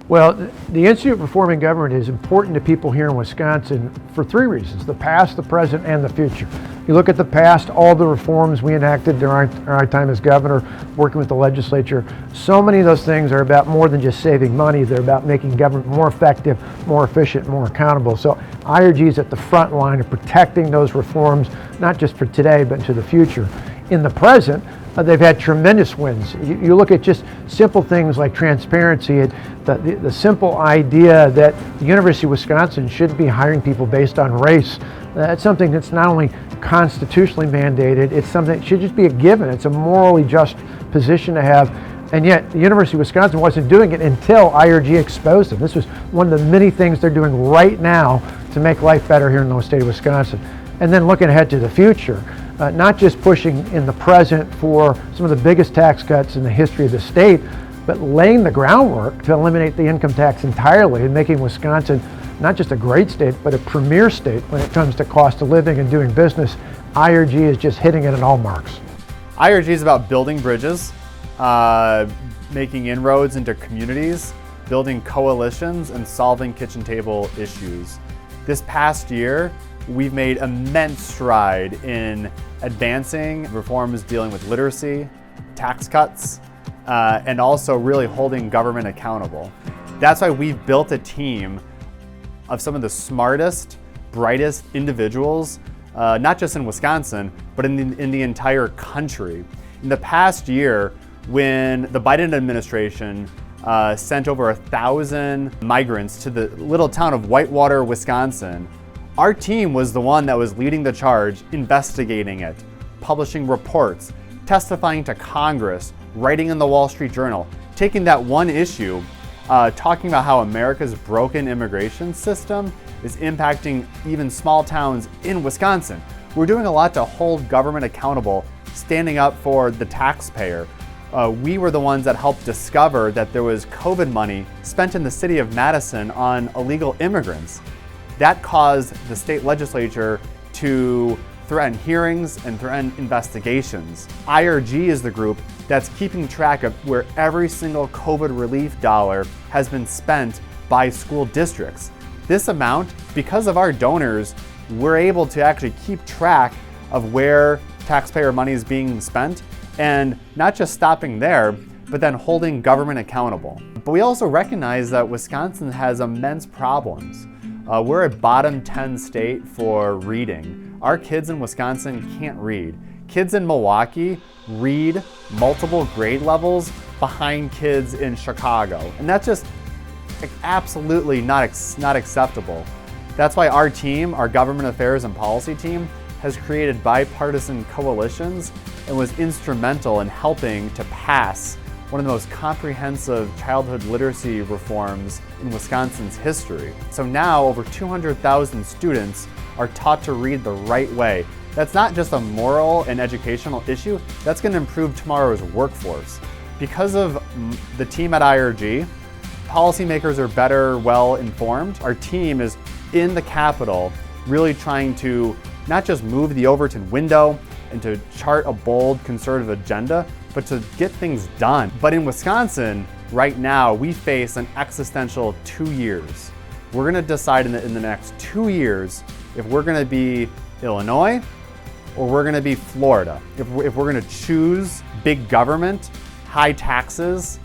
Well, the Institute of Reforming Government is important to people here in Wisconsin for three reasons: the past, the present, and the future. You look at the past, all the reforms we enacted during our time as governor, working with the legislature, so many of those things are about more than just saving money. They're about making government more effective, more efficient, more accountable. So IRG is at the front line of protecting those reforms, not just for today, but into the future. In the present, they've had tremendous wins. You look at just simple things like transparency, the simple idea that the University of Wisconsin shouldn't be hiring people based on race. That's something that's not only constitutionally mandated, it's something that should just be a given. It's a morally just position to have. And yet the University of Wisconsin wasn't doing it until IRG exposed them. This was one of the many things they're doing right now to make life better here in the state of Wisconsin. And then looking ahead to the future, not just pushing in the present for some of the biggest tax cuts in the history of the state, but laying the groundwork to eliminate the income tax entirely and making Wisconsin not just a great state, but a premier state when it comes to cost of living and doing business. IRG is just hitting it at all marks. IRG is about building bridges, making inroads into communities, building coalitions, and solving kitchen table issues. This past year, we've made immense stride in advancing reforms dealing with literacy, tax cuts, and also really holding government accountable. That's why we've built a team of some of the smartest, brightest individuals, not just in Wisconsin, but in the entire country. In the past year, when the Biden administration sent over 1,000 migrants to the little town of Whitewater, Wisconsin, our team was the one that was leading the charge, investigating it, publishing reports, testifying to Congress, writing in the Wall Street Journal, taking that one issue, talking about how America's broken immigration system is impacting even small towns in Wisconsin. We're doing a lot to hold government accountable, standing up for the taxpayer. We were the ones that helped discover that there was COVID money spent in the city of Madison on illegal immigrants. That caused the state legislature to threaten hearings and threaten investigations. IRG is the group that's keeping track of where every single COVID relief dollar has been spent by school districts. This amount, because of our donors, we're able to actually keep track of where taxpayer money is being spent, and not just stopping there, but then holding government accountable. But we also recognize that Wisconsin has immense problems. We're a bottom 10 state for reading. Our kids in Wisconsin can't read. Kids in Milwaukee read multiple grade levels behind kids in Chicago. And that's just absolutely not acceptable. That's why our team, our government affairs and policy team, has created bipartisan coalitions and was instrumental in helping to pass one of the most comprehensive childhood literacy reforms in Wisconsin's history. So now over 200,000 students are taught to read the right way. That's not just a moral and educational issue, that's going to improve tomorrow's workforce. Because of the team at IRG, policymakers are better, well informed. Our team is in the Capitol really trying to not just move the Overton window and to chart a bold conservative agenda, but to get things done. But in Wisconsin, right now, we face an existential 2 years. We're gonna decide in the next 2 years if we're gonna be Illinois or we're gonna be Florida. If we're gonna choose big government, high taxes,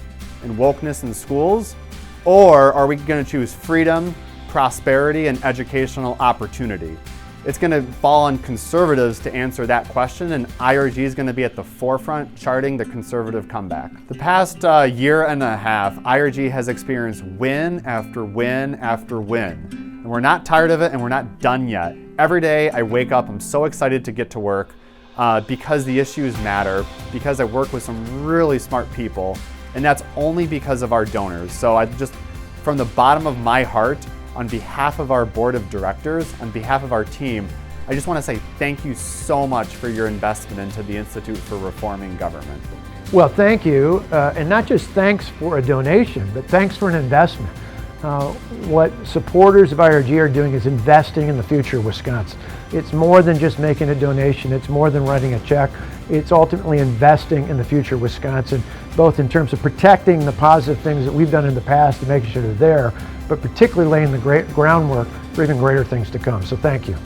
and wokeness in schools, or are we gonna choose freedom, prosperity, and educational opportunity? It's going to fall on conservatives to answer that question, and IRG is going to be at the forefront charting the conservative comeback. The past year and a half, IRG has experienced win after win after win. And we're not tired of it, and we're not done yet. Every day I wake up, I'm so excited to get to work because the issues matter, because I work with some really smart people, and that's only because of our donors. So I just, from the bottom of my heart, on behalf of our board of directors, on behalf of our team, I just want to say thank you so much for your investment into the Institute for Reforming Government. Well, thank you, and not just thanks for a donation, but thanks for an investment. what supporters of IRG are doing is investing in the future of Wisconsin. It's more than just making a donation. It's more than writing a check. It's ultimately investing in the future of Wisconsin, both in terms of protecting the positive things that we've done in the past and making sure they're there, but particularly laying the great groundwork for even greater things to come. So thank you.